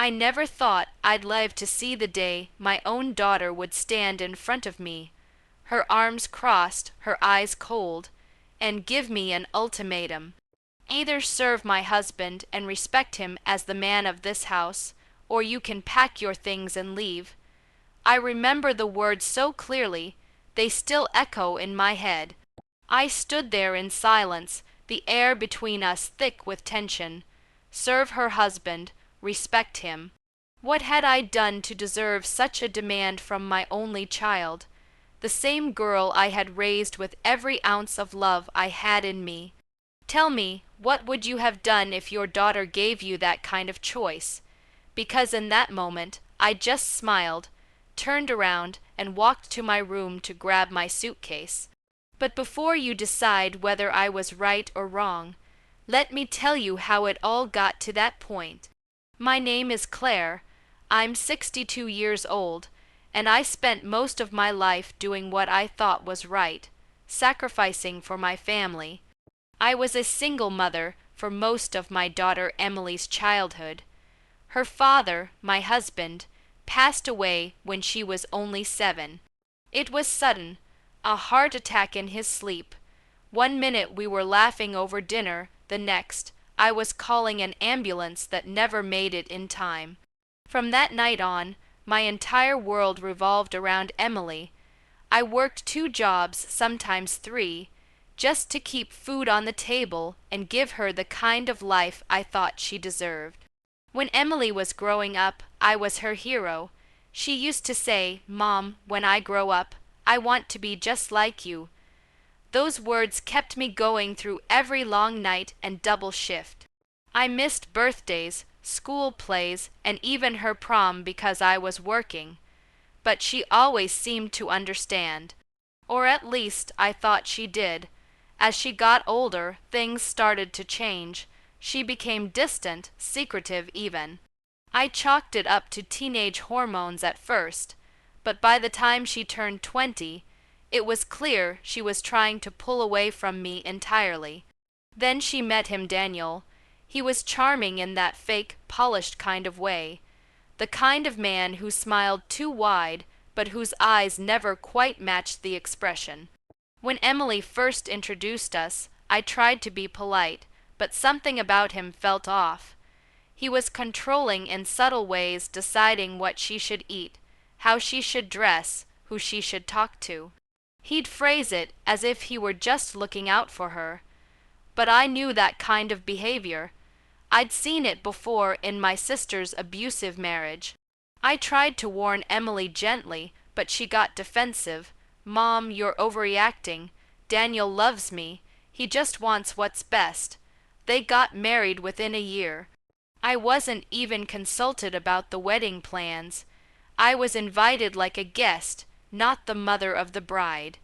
I never thought I'd live to see the day my own daughter would stand in front of me, her arms crossed, her eyes cold, and give me an ultimatum. Either serve my husband and respect him as the man of this house, or you can pack your things and leave. I remember the words so clearly, they still echo in my head. I stood there in silence, the air between us thick with tension. Serve her husband, respect him. What had I done to deserve such a demand from my only child, the same girl I had raised with every ounce of love I had in me? Tell me, what would you have done if your daughter gave you that kind of choice? Because in that moment, I just smiled, turned around, and walked to my room to grab my suitcase. But before you decide whether I was right or wrong, let me tell you how it all got to that point. My name is Claire. I'm 62 years old, and I spent most of my life doing what I thought was right, sacrificing for my family. I was a single mother for most of my daughter Emily's childhood. Her father, my husband, passed away when she was only 7. It was sudden, a heart attack in his sleep. One minute we were laughing over dinner, the next, I was calling an ambulance that never made it in time. From that night on, my entire world revolved around Emily. I worked 2 jobs, sometimes 3, just to keep food on the table and give her the kind of life I thought she deserved. When Emily was growing up, I was her hero. She used to say, "Mom, when I grow up, I want to be just like you." Those words kept me going through every long night and double shift. I missed birthdays, school plays, and even her prom because I was working. But she always seemed to understand. Or at least I thought she did. As she got older, things started to change. She became distant, secretive even. I chalked it up to teenage hormones at first, but by the time she turned 20, it was clear she was trying to pull away from me entirely. Then she met him, Daniel. He was charming in that fake, polished kind of way, the kind of man who smiled too wide, but whose eyes never quite matched the expression. When Emily first introduced us, I tried to be polite, but something about him felt off. He was controlling in subtle ways, deciding what she should eat, how she should dress, who she should talk to. He'd phrase it as if he were just looking out for her. But I knew that kind of behavior. I'd seen it before in my sister's abusive marriage. I tried to warn Emily gently, but she got defensive. "Mom, you're overreacting. Daniel loves me. He just wants what's best." They got married within a year. I wasn't even consulted about the wedding plans. I was invited like a guest, not the mother of the bride.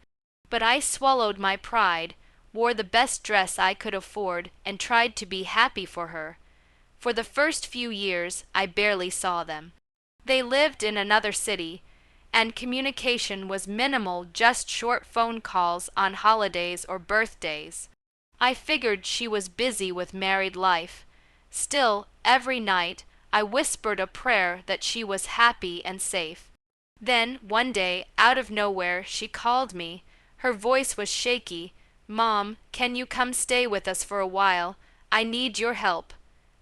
But I swallowed my pride, wore the best dress I could afford, and tried to be happy for her. For the first few years, I barely saw them. They lived in another city, and communication was minimal, just short phone calls on holidays or birthdays. I figured she was busy with married life. Still, every night, I whispered a prayer that she was happy and safe. Then, one day, out of nowhere, she called me. Her voice was shaky. "Mom, can you come stay with us for a while? I need your help."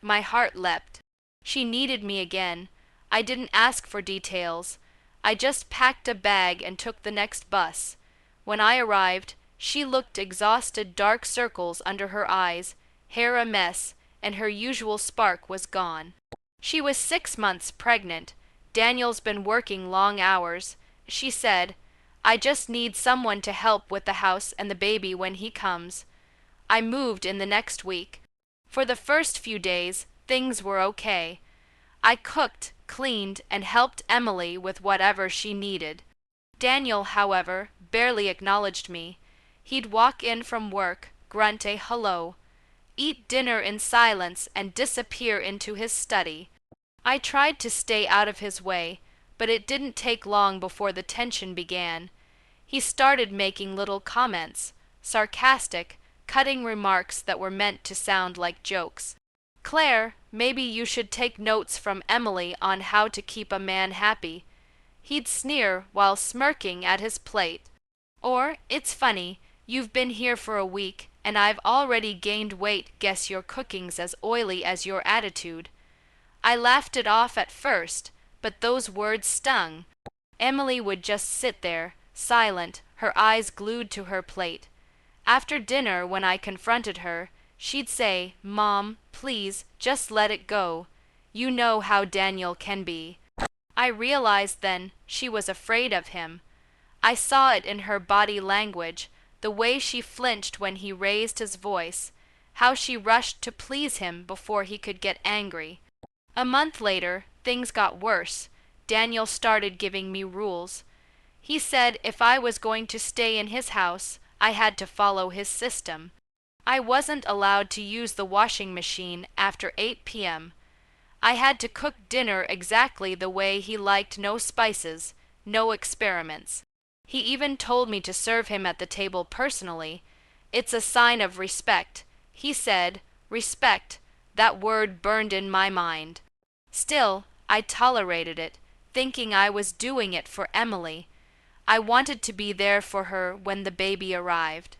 My heart leapt. She needed me again. I didn't ask for details. I just packed a bag and took the next bus. When I arrived, she looked exhausted, dark circles under her eyes, hair a mess, and her usual spark was gone. She was 6 months pregnant. Daniel's been working long hours. She said, "I just need someone to help with the house and the baby when he comes." I moved in the next week. For the first few days, things were okay. I cooked, cleaned, and helped Emily with whatever she needed. Daniel, however, barely acknowledged me. He'd walk in from work, grunt a hello, eat dinner in silence, and disappear into his study. I tried to stay out of his way, but it didn't take long before the tension began. He started making little comments, sarcastic, cutting remarks that were meant to sound like jokes. Claire, maybe you should take notes from Emily on how to keep a man happy. He'd sneer while smirking at his plate. Or, it's funny, you've been here for a week, and I've already gained weight. Guess your cooking's as oily as your attitude. I laughed it off at first, but those words stung. Emily would just sit there, silent, her eyes glued to her plate. After dinner, when I confronted her, she'd say, "Mom, please, just let it go. You know how Daniel can be." I realized then she was afraid of him. I saw it in her body language, the way she flinched when he raised his voice, how she rushed to please him before he could get angry. A month later, things got worse. Daniel started giving me rules. He said if I was going to stay in his house, I had to follow his system. I wasn't allowed to use the washing machine after 8 p.m. I had to cook dinner exactly the way he liked, no spices, no experiments. He even told me to serve him at the table personally. It's a sign of respect. He said, respect. That word burned in my mind. Still, I tolerated it, thinking I was doing it for Emily. I wanted to be there for her when the baby arrived.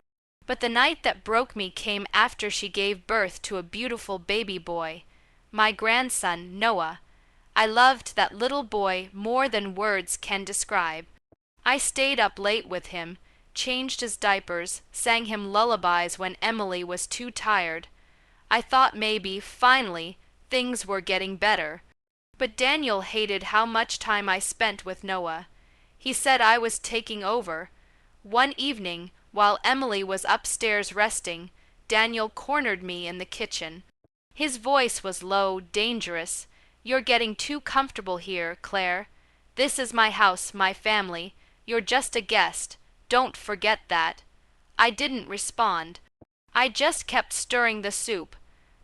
But the night that broke me came after she gave birth to a beautiful baby boy, my grandson, Noah. I loved that little boy more than words can describe. I stayed up late with him, changed his diapers, sang him lullabies when Emily was too tired. I thought maybe, finally, things were getting better. But Daniel hated how much time I spent with Noah. He said I was taking over. One evening, while Emily was upstairs resting, Daniel cornered me in the kitchen. His voice was low, dangerous. "You're getting too comfortable here, Claire. This is my house, my family. You're just a guest. Don't forget that." I didn't respond. I just kept stirring the soup.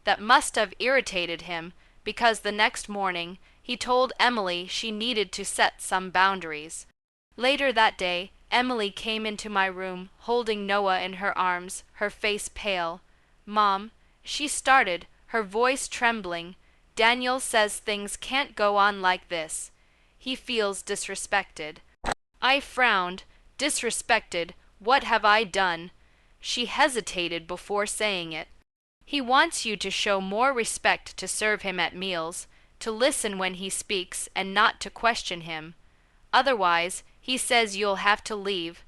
That must have irritated him, because the next morning he told Emily she needed to set some boundaries. Later that day, Emily came into my room, holding Noah in her arms, her face pale. "Mom," she started, her voice trembling, "Daniel says things can't go on like this. He feels disrespected." I frowned. Disrespected? What have I done? She hesitated before saying it. "He wants you to show more respect, to serve him at meals, to listen when he speaks, and not to question him. Otherwise, he says you'll have to leave."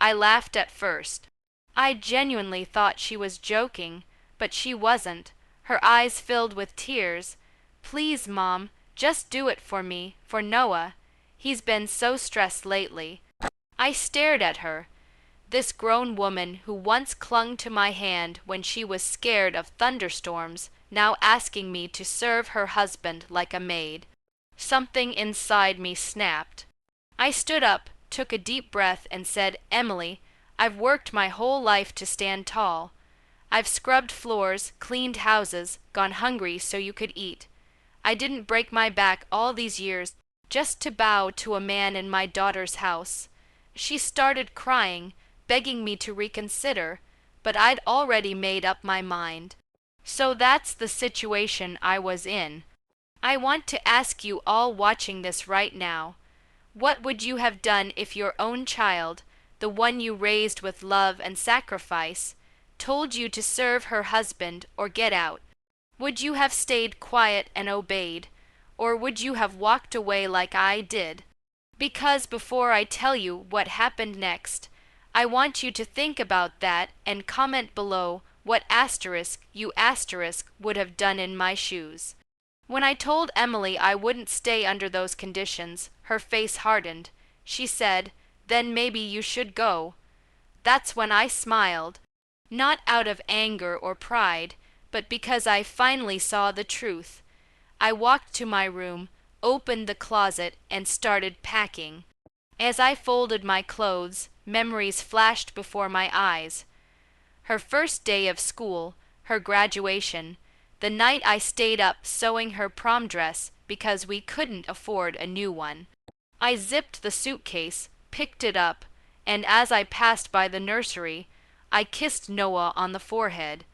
I laughed at first. I genuinely thought she was joking, but she wasn't. Her eyes filled with tears. "Please, Mom, just do it for me, for Noah. He's been so stressed lately." I stared at her. This grown woman who once clung to my hand when she was scared of thunderstorms, now asking me to serve her husband like a maid. Something inside me snapped. I stood up, took a deep breath, and said, "Emily, I've worked my whole life to stand tall. I've scrubbed floors, cleaned houses, gone hungry so you could eat. I didn't break my back all these years just to bow to a man in my daughter's house." She started crying, begging me to reconsider, but I'd already made up my mind. So that's the situation I was in. I want to ask you all watching this right now, what would you have done if your own child, the one you raised with love and sacrifice, told you to serve her husband or get out? Would you have stayed quiet and obeyed, or would you have walked away like I did? Because before I tell you what happened next, I want you to think about that and comment below what you would have done in my shoes. When I told Emily I wouldn't stay under those conditions, her face hardened. She said, "Then maybe you should go." That's when I smiled, not out of anger or pride, but because I finally saw the truth. I walked to my room, opened the closet, and started packing. As I folded my clothes, memories flashed before my eyes. Her first day of school, her graduation, the night I stayed up sewing her prom dress because we couldn't afford a new one. I zipped the suitcase, picked it up, and as I passed by the nursery, I kissed Noah on the forehead.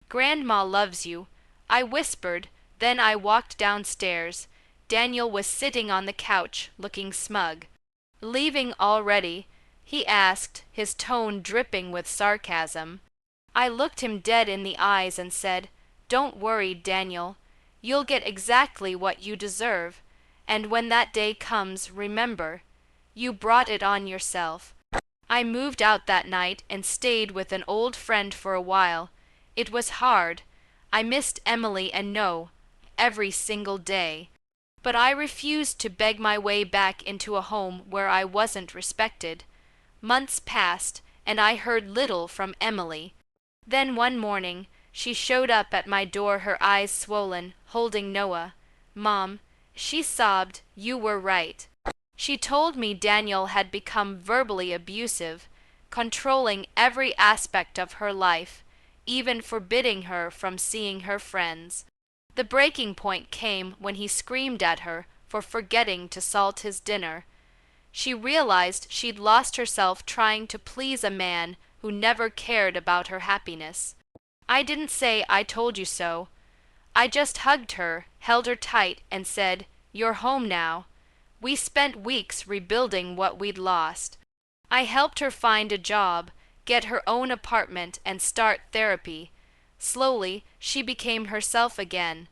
"Grandma loves you. I whispered, then I walked downstairs. Daniel was sitting on the couch, looking smug. Leaving already? He asked, his tone dripping with sarcasm. I looked him dead in the eyes and said, "Don't worry, Daniel. You'll get exactly what you deserve. And when that day comes, remember, you brought it on yourself." I moved out that night and stayed with an old friend for a while. It was hard. I missed Emily and Noah every single day. But I refused to beg my way back into a home where I wasn't respected. Months passed, and I heard little from Emily. Then one morning, she showed up at my door, her eyes swollen, holding Noah. "Mom," she sobbed, "you were right." She told me Daniel had become verbally abusive, controlling every aspect of her life, even forbidding her from seeing her friends. The breaking point came when he screamed at her for forgetting to salt his dinner. She realized she'd lost herself trying to please a man who never cared about her happiness. I didn't say "I told you so." I just hugged her, held her tight, and said, "You're home now." We spent weeks rebuilding what we'd lost. I helped her find a job, get her own apartment, and start therapy. Slowly, she became herself again,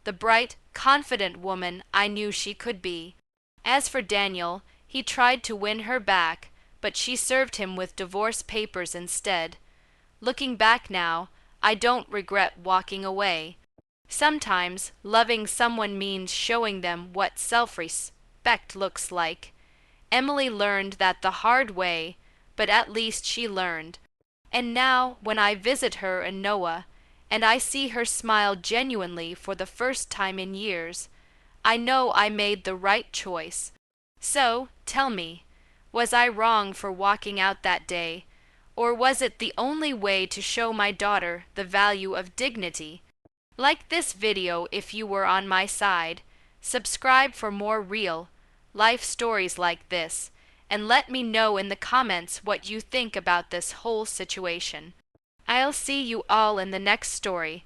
the bright, confident woman I knew she could be. As for Daniel, he tried to win her back, but she served him with divorce papers instead. Looking back now, I don't regret walking away. Sometimes loving someone means showing them what self-respect looks like. Emily learned that the hard way, but at least she learned. And now, when I visit her and Noah, and I see her smile genuinely for the first time in years, I know I made the right choice. So, tell me, was I wrong for walking out that day, or was it the only way to show my daughter the value of dignity? Like this video if you were on my side, subscribe for more real life stories like this, and let me know in the comments what you think about this whole situation. I'll see you all in the next story.